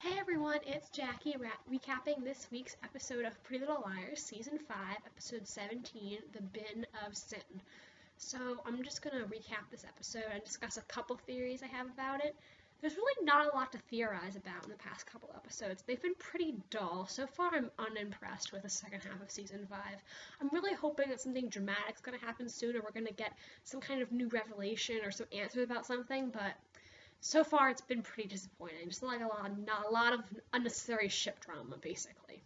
Hey everyone, it's Jackie recapping this week's episode of Pretty Little Liars, Season 5, Episode 17, The Bin of Sin. So I'm just going to recap this episode and discuss a couple theories I have about it. There's really not a lot to theorize about in the past couple episodes. They've been pretty dull. So far I'm unimpressed with the second half of Season 5. I'm really hoping that something dramatic is going to happen soon, or we're going to get some kind of new revelation or some answers about something, but so far it's been pretty disappointing. Just like not a lot of unnecessary ship drama, basically.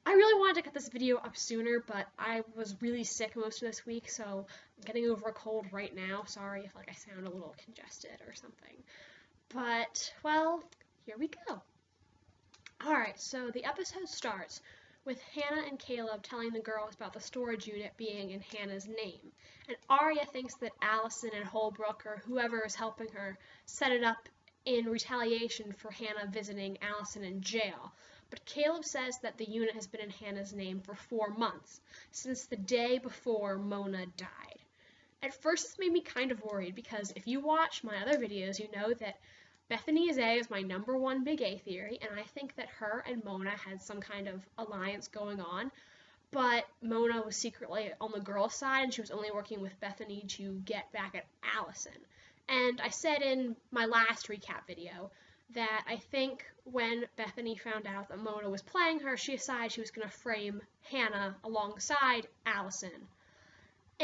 I really wanted to get this video up sooner, but I was really sick most of this week, so I'm getting over a cold right now. Sorry if I sound a little congested or something. But, well, here we go. Alright, so the episode starts with Hannah and Caleb telling the girls about the storage unit being in Hannah's name. And Arya thinks that Allison and Holbrook, or whoever is helping her, set it up in retaliation for Hannah visiting Allison in jail. But Caleb says that the unit has been in Hannah's name for 4 months, since the day before Mona died. At first this made me kind of worried, because if you watch my other videos, you know that Bethany is my number one big A theory, and I think that her and Mona had some kind of alliance going on, but Mona was secretly on the girl's side, and she was only working with Bethany to get back at Allison. And I said in my last recap video that I think when Bethany found out that Mona was playing her, she decided she was going to frame Hannah alongside Allison.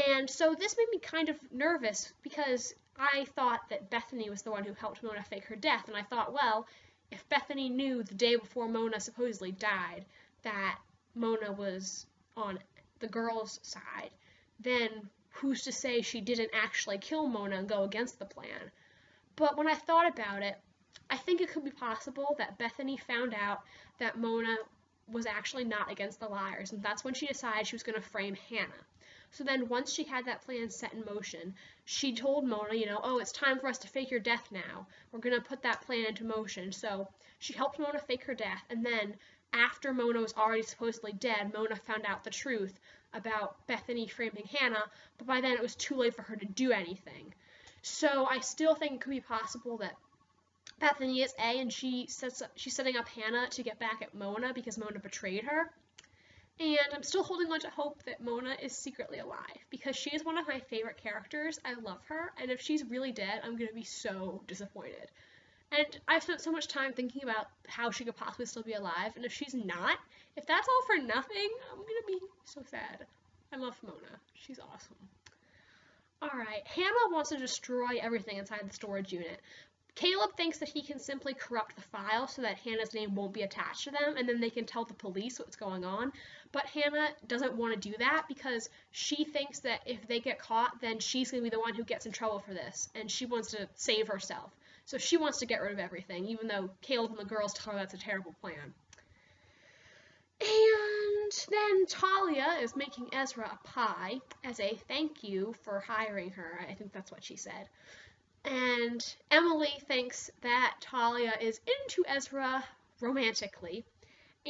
And so this made me kind of nervous, because I thought that Bethany was the one who helped Mona fake her death, and I thought, well, if Bethany knew the day before Mona supposedly died that Mona was on the girl's side, then who's to say she didn't actually kill Mona and go against the plan? But when I thought about it, I think it could be possible that Bethany found out that Mona was actually not against the liars, and that's when she decided she was going to frame Hannah. So then once she had that plan set in motion, she told Mona, oh, it's time for us to fake your death now. We're going to put that plan into motion. So she helped Mona fake her death, and then after Mona was already supposedly dead, Mona found out the truth about Bethany framing Hannah, but by then it was too late for her to do anything. So I still think it could be possible that Bethany is A, and she's setting up Hannah to get back at Mona because Mona betrayed her. And I'm still holding on to hope that Mona is secretly alive, because she is one of my favorite characters. I love her, and if she's really dead, I'm going to be so disappointed. And I've spent so much time thinking about how she could possibly still be alive, and if she's not, if that's all for nothing, I'm going to be so sad. I love Mona. She's awesome. Alright, Hannah wants to destroy everything inside the storage unit. Caleb thinks that he can simply corrupt the file so that Hannah's name won't be attached to them, and then they can tell the police what's going on. But Hannah doesn't want to do that, because she thinks that if they get caught, then she's going to be the one who gets in trouble for this, and she wants to save herself. So she wants to get rid of everything, even though Caleb and the girls tell her that's a terrible plan. And then Talia is making Ezra a pie as a thank you for hiring her. I think that's what she said. And Emily thinks that Talia is into Ezra romantically,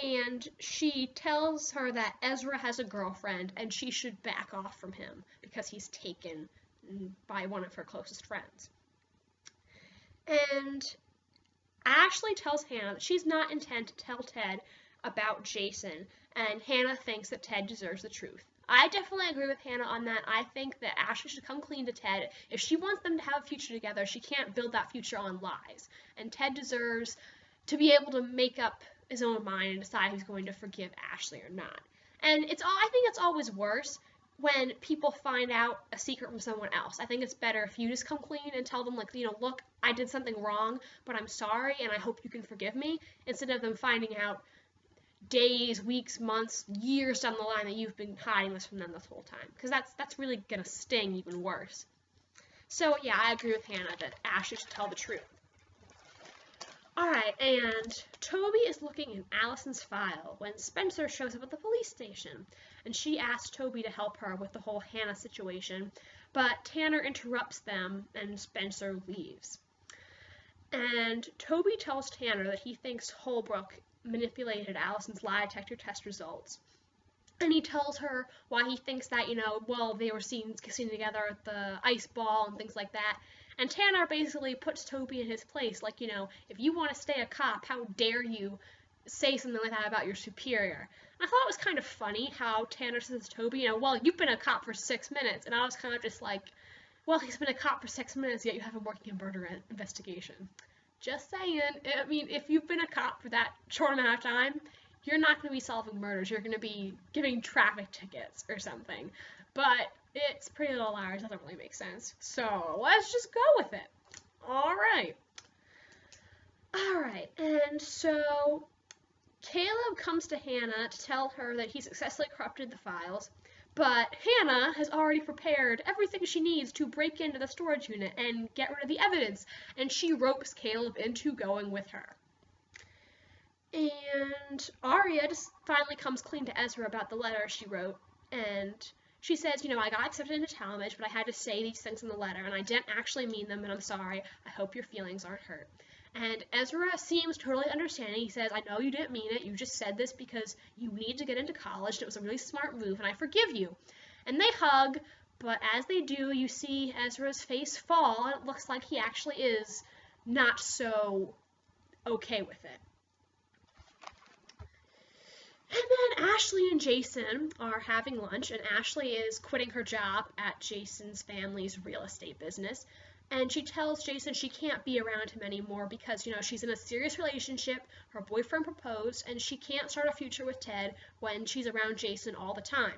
and she tells her that Ezra has a girlfriend and she should back off from him because he's taken by one of her closest friends. And Ashley tells Hannah that she's not intent to tell Ted about Jason, and Hannah thinks that Ted deserves the truth. I definitely agree with Hannah on that. I think that Ashley should come clean to Ted. If she wants them to have a future together, she can't build that future on lies. And Ted deserves to be able to make up his own mind and decide he's going to forgive Ashley or not. And I think it's always worse when people find out a secret from someone else. I think it's better if you just come clean and tell them, look, I did something wrong, but I'm sorry, and I hope you can forgive me, instead of them finding out days, weeks, months, years down the line that you've been hiding this from them this whole time. Because that's really going to sting even worse. So, yeah, I agree with Hannah that Ashley should tell the truth. Alright, and Toby is looking in Allison's file when Spencer shows up at the police station. And she asks Toby to help her with the whole Hannah situation, but Tanner interrupts them and Spencer leaves. And Toby tells Tanner that he thinks Holbrook manipulated Allison's lie detector test results. And he tells her why he thinks that, well, they were seen kissing together at the ice ball and things like that. And Tanner basically puts Toby in his place, like, if you want to stay a cop, how dare you say something like that about your superior. And I thought it was kind of funny how Tanner says to Toby, well, you've been a cop for 6 minutes. And I was kind of just like, well, he's been a cop for 6 minutes, yet you have him working a murder investigation. Just saying. I mean, if you've been a cop for that short amount of time, you're not going to be solving murders. You're going to be giving traffic tickets or something. But it's Pretty Little Liars. Doesn't really make sense. So let's just go with it. All right. And so Caleb comes to Hannah to tell her that he successfully corrupted the files, but Hannah has already prepared everything she needs to break into the storage unit and get rid of the evidence, and she ropes Caleb into going with her. And Arya just finally comes clean to Ezra about the letter she wrote, and she says, I got accepted into Talmadge, but I had to say these things in the letter, and I didn't actually mean them, and I'm sorry. I hope your feelings aren't hurt. And Ezra seems totally understanding. He says, I know you didn't mean it. You just said this because you need to get into college. And it was a really smart move, and I forgive you. And they hug, but as they do, you see Ezra's face fall, and it looks like he actually is not so okay with it. And then Ashley and Jason are having lunch, and Ashley is quitting her job at Jason's family's real estate business. And she tells Jason she can't be around him anymore because, she's in a serious relationship, her boyfriend proposed, and she can't start a future with Ted when she's around Jason all the time.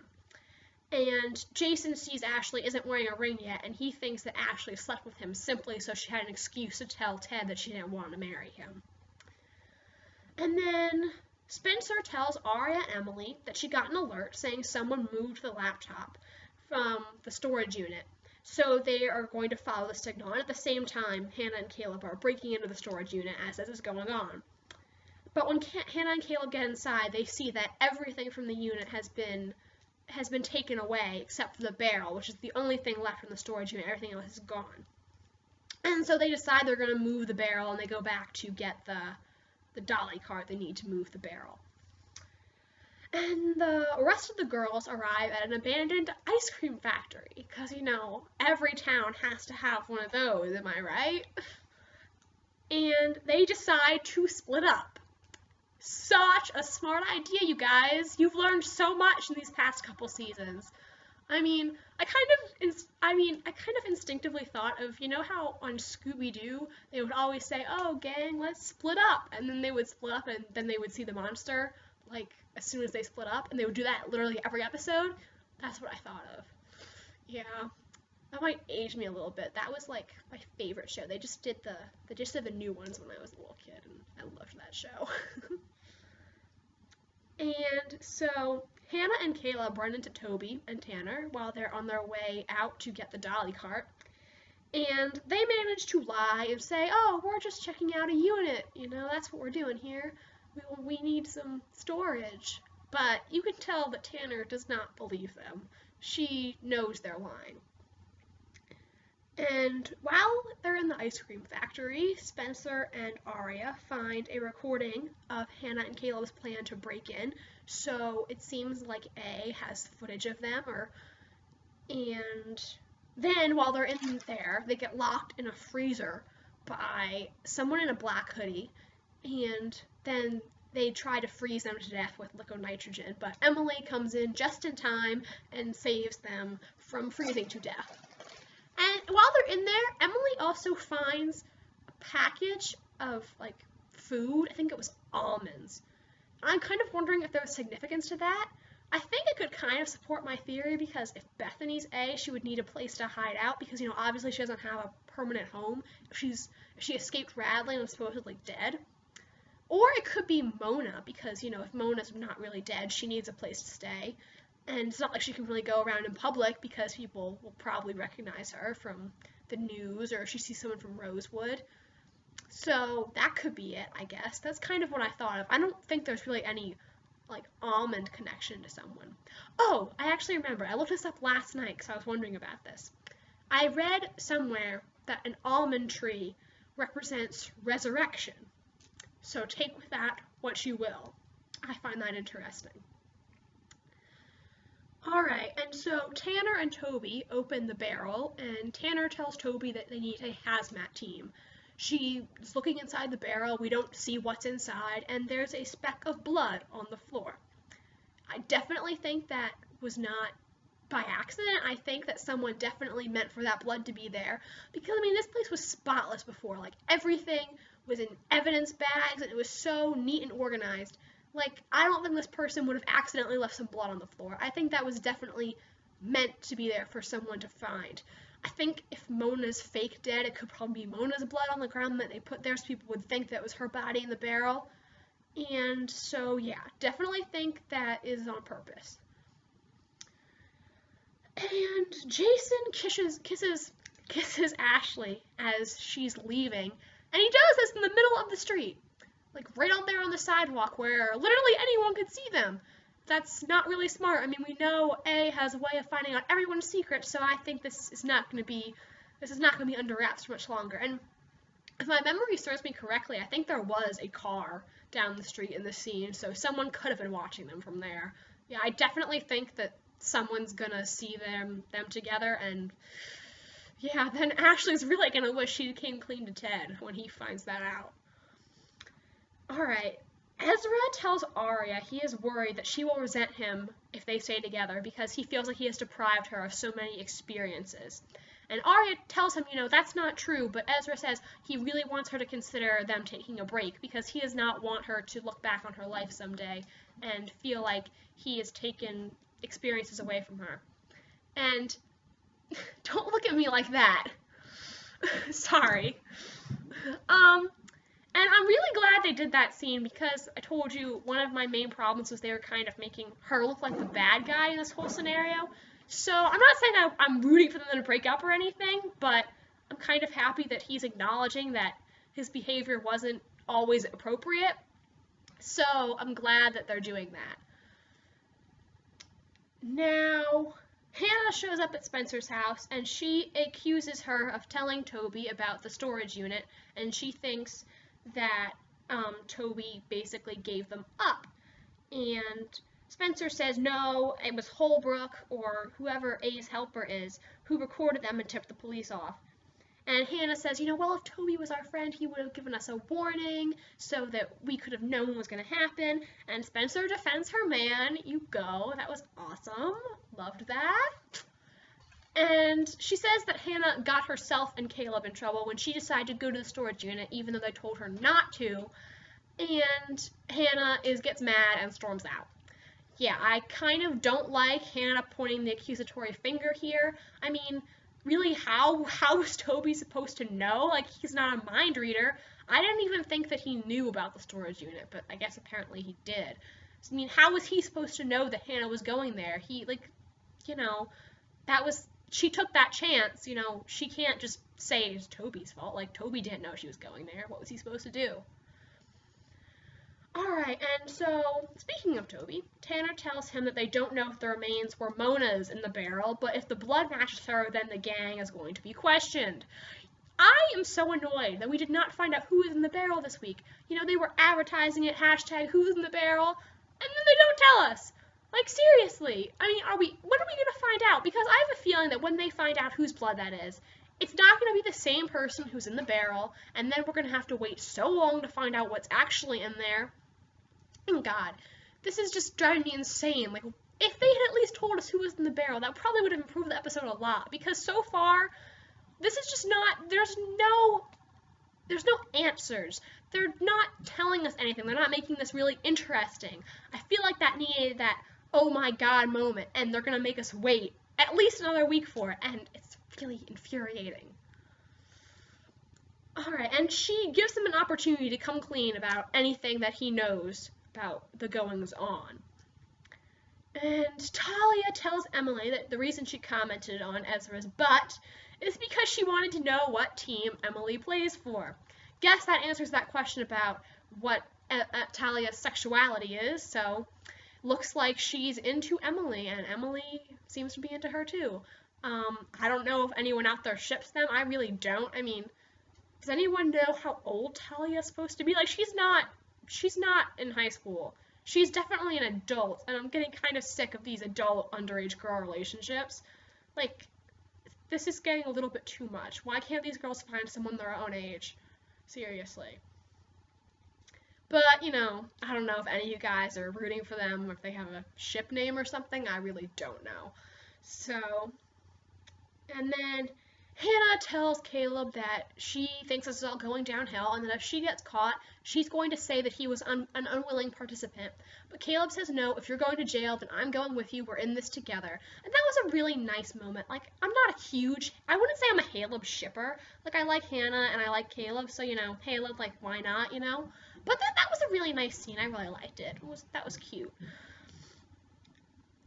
And Jason sees Ashley isn't wearing a ring yet, and he thinks that Ashley slept with him simply so she had an excuse to tell Ted that she didn't want to marry him. And then Spencer tells Arya and Emily that she got an alert saying someone moved the laptop from the storage unit. So they are going to follow the signal, and at the same time, Hannah and Caleb are breaking into the storage unit as this is going on. But when Hannah and Caleb get inside, they see that everything from the unit has been taken away except for the barrel, which is the only thing left in the storage unit. Everything else is gone. And so they decide they're going to move the barrel, and they go back to get the dolly cart they need to move the barrel. And the rest of the girls arrive at an abandoned ice cream factory, because, every town has to have one of those, am I right? And they decide to split up. Such a smart idea, you guys. You've learned so much in these past couple seasons. I kind of instinctively thought of, how on Scooby-Doo, they would always say, oh, gang, let's split up. And then they would split up, and then they would see the monster, as soon as they split up, and they would do that literally every episode. That's what I thought of. Yeah, that might age me a little bit. That was, my favorite show. They just did the new ones when I was a little kid, and I loved that show. And so Hannah and Caleb run into Toby and Tanner while they're on their way out to get the dolly cart. And they manage to lie and say, oh, we're just checking out a unit. That's what we're doing here. We need some storage. But you can tell that Tanner does not believe them. She knows they're lying. And while they're in the ice cream factory, Spencer and Arya find a recording of Hannah and Caleb's plan to break in. So it seems like A has footage of them, and then while they're in there, they get locked in a freezer by someone in a black hoodie, and then they try to freeze them to death with liquid nitrogen, but Emily comes in just in time and saves them from freezing to death. And while they're in there, Emily also finds a package of, food. I think it was almonds. I'm kind of wondering if there was significance to that. I think it could kind of support my theory, because if Bethany's A, she would need a place to hide out, because, obviously she doesn't have a permanent home. If she escaped Radley and was supposedly dead. Or it could be Mona, because, if Mona's not really dead, she needs a place to stay. And it's not like she can really go around in public, because people will probably recognize her from the news, or if she sees someone from Rosewood. So that could be it, I guess. That's kind of what I thought of. I don't think there's really any, almond connection to someone. Oh, I actually remember. I looked this up last night because I was wondering about this. I read somewhere that an almond tree represents resurrection. So take with that what you will. I find that interesting. Alright, and so Tanner and Toby open the barrel, and Tanner tells Toby that they need a hazmat team. She's looking inside the barrel, we don't see what's inside, and there's a speck of blood on the floor. I definitely think that was not by accident. I think that someone definitely meant for that blood to be there, because I mean this place was spotless before. Like everything was in evidence bags and it was so neat and organized. Like I don't think this person would have accidentally left some blood on the floor. I think that was definitely meant to be there for someone to find. I think if Mona's fake dead, it could probably be Mona's blood on the ground that they put there so people would think that was her body in the barrel. And so yeah, definitely think that is on purpose. And Jason kisses Ashley as she's leaving, and he does this in the middle of the street, like right out there on the sidewalk where literally anyone could see them. That's not really smart. I mean, we know A has a way of finding out everyone's secrets, so I think this is not going to be under wraps for much longer. And if my memory serves me correctly, I think there was a car down the street in the scene, so someone could have been watching them from there. Yeah, I definitely think that someone's gonna see them together, and yeah, then Ashley's really gonna wish she came clean to Ted when he finds that out. Alright, Ezra tells Arya he is worried that she will resent him if they stay together because he feels like he has deprived her of so many experiences. And Arya tells him, that's not true, but Ezra says he really wants her to consider them taking a break because he does not want her to look back on her life someday and feel like he has taken experiences away from her. And don't look at me like that. Sorry. And I'm really glad they did that scene because I told you one of my main problems was they were kind of making her look like the bad guy in this whole scenario. So I'm not saying I'm rooting for them to break up or anything, but I'm kind of happy that he's acknowledging that his behavior wasn't always appropriate. So I'm glad that they're doing that. Now, Hannah shows up at Spencer's house, and she accuses her of telling Toby about the storage unit, and she thinks that Toby basically gave them up. And Spencer says, no, it was Holbrook, or whoever A's helper is, who recorded them and tipped the police off. And Hannah says, well, if Toby was our friend, he would have given us a warning so that we could have known what was going to happen. And Spencer defends her man. You go. That was awesome. Loved that. And she says that Hannah got herself and Caleb in trouble when she decided to go to the storage unit, even though they told her not to. And Hannah gets mad and storms out. Yeah, I kind of don't like Hannah pointing the accusatory finger here. I mean, really, how is Toby supposed to know? Like, he's not a mind reader. I didn't even think that he knew about the storage unit, but I guess apparently he did. I mean, how was he supposed to know that Hannah was going there? She took that chance, she can't just say it's Toby's fault. Like, Toby didn't know she was going there. What was he supposed to do? Alright, and so, speaking of Toby, Tanner tells him that they don't know if the remains were Mona's in the barrel, but if the blood matches her, then the gang is going to be questioned. I am so annoyed that we did not find out who is in the barrel this week. They were advertising it, hashtag who's in the barrel, and then they don't tell us. Like, seriously, I mean, when are we going to find out? Because I have a feeling that when they find out whose blood that is, it's not going to be the same person who's in the barrel, and then we're going to have to wait so long to find out what's actually in there. Oh God, this is just driving me insane. Like, if they had at least told us who was in the barrel, that probably would have improved the episode a lot. Because so far, this is just not, there's no answers. They're not telling us anything. They're not making this really interesting. I feel like that needed that, oh my God moment, and they're going to make us wait at least another week for it, and it's really infuriating. Alright, and she gives him an opportunity to come clean about anything that he knows about the goings-on. And Talia tells Emily that the reason she commented on Ezra's butt is because she wanted to know what team Emily plays for. Guess that answers that question about what Talia's sexuality is, so looks like she's into Emily, and Emily seems to be into her too. I don't know if anyone out there ships them. I really don't. I mean, does anyone know how old Talia's supposed to be? Like, she's not in high school. she's definitely an adult, and I'm getting kind of sick of these adult underage girl relationships. Like, this is getting a little bit too much. Why can't these girls find someone their own age? Seriously. But, I don't know if any of you guys are rooting for them or if they have a ship name or something. I really don't know. So, and then Hannah tells Caleb that she thinks this is all going downhill and that if she gets caught, she's going to say that he was an unwilling participant. But Caleb says, no, if you're going to jail, then I'm going with you. We're in this together. And that was a really nice moment. Like, I wouldn't say I'm a Caleb shipper. Like, I like Hannah and I like Caleb, so, Caleb, like, why not, But that was a really nice scene. I really liked it. That was cute.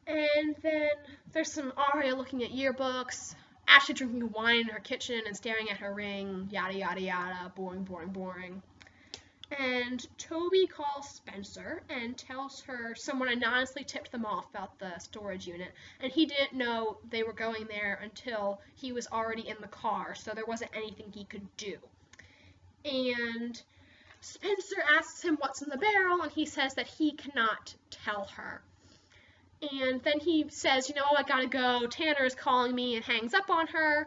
And then there's some Aria looking at yearbooks, Ashley drinking wine in her kitchen and staring at her ring, yada yada yada, boring, boring, boring. And Toby calls Spencer and tells her someone anonymously tipped them off about the storage unit, and he didn't know they were going there until he was already in the car, so there wasn't anything he could do. And Spencer asks him what's in the barrel, and he says that he cannot tell her. And then he says, I gotta go, Tanner's calling me, and hangs up on her.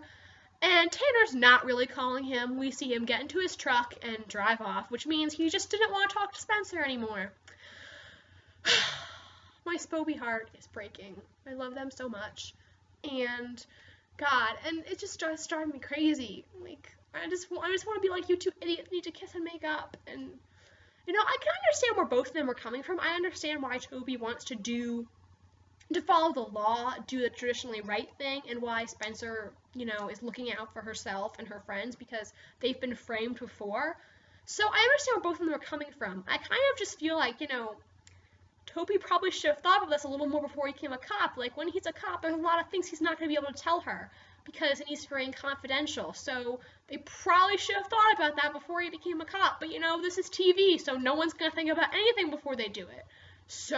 And Tanner's not really calling him. We see him get into his truck and drive off, which means he just didn't want to talk to Spencer anymore. My Spoby heart is breaking. I love them so much. And, God, and it just starts driving me crazy. Like, I just want to be like, you two idiots need to kiss and make up. And, I can understand where both of them are coming from. I understand why Toby wants to follow the law, do the traditionally right thing, and why Spencer, is looking out for herself and her friends because they've been framed before. So I understand where both of them are coming from. I kind of just feel like, Toby probably should have thought of this a little more before he became a cop. Like, when he's a cop, there's a lot of things he's not going to be able to tell her because it needs to remain confidential. So they probably should have thought about that before he became a cop. But, this is TV, so no one's going to think about anything before they do it. So,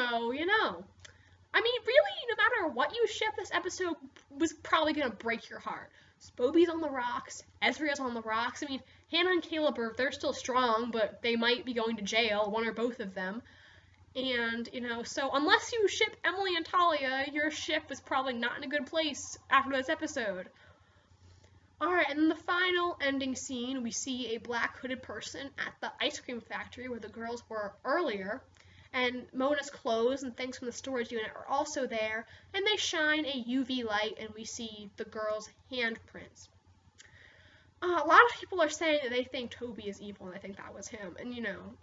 I mean, really, no matter what you ship, this episode was probably going to break your heart. Spoby's on the rocks. Ezra's on the rocks. I mean, Hannah and Caleb they're still strong, but they might be going to jail, one or both of them. And, so unless you ship Emily and Talia, your ship is probably not in a good place after this episode. Alright, and in the final ending scene, we see a black hooded person at the ice cream factory where the girls were earlier. And Mona's clothes and things from the storage unit are also there, and they shine a UV light, and we see the girls' handprints. A lot of people are saying that they think Toby is evil, and I think that was him. And,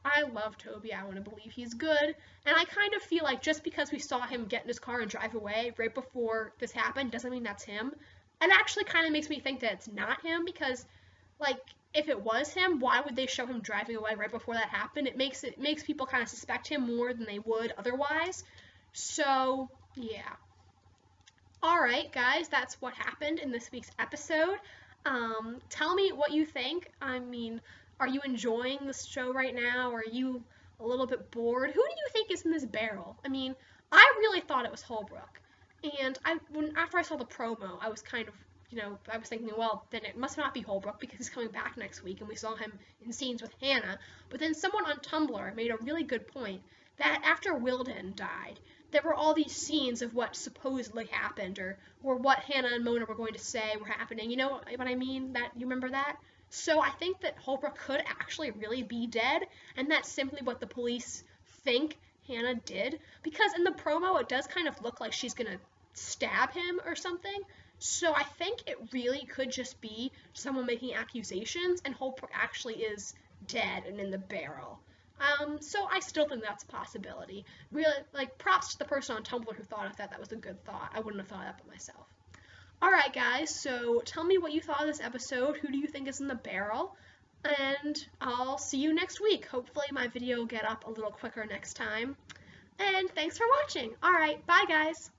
I love Toby. I want to believe he's good. And I kind of feel like just because we saw him get in his car and drive away right before this happened doesn't mean that's him. It actually kind of makes me think that it's not him because, like, if it was him, why would they show him driving away right before that happened? It makes people kind of suspect him more than they would otherwise. So, yeah. Alright, guys, that's what happened in this week's episode. Tell me what you think. I mean, are you enjoying this show right now? Are you a little bit bored? Who do you think is in this barrel? I mean, I really thought it was Holbrook. And after I saw the promo, I was kind of I was thinking, well, then it must not be Holbrook because he's coming back next week and we saw him in scenes with Hannah. But then someone on Tumblr made a really good point that after Wilden died, there were all these scenes of what supposedly happened or what Hannah and Mona were going to say were happening. You know what I mean? You remember that? So I think that Holbrook could actually really be dead, and that's simply what the police think Hannah did. Because in the promo, it does kind of look like she's going to stab him or something. So I think it really could just be someone making accusations, and Holbrook actually is dead and in the barrel. So I still think that's a possibility. Really, like, props to the person on Tumblr who thought of that. That was a good thought. I wouldn't have thought of that by myself. Alright, guys, so tell me what you thought of this episode. Who do you think is in the barrel? And I'll see you next week. Hopefully my video will get up a little quicker next time. And thanks for watching. Alright, bye, guys.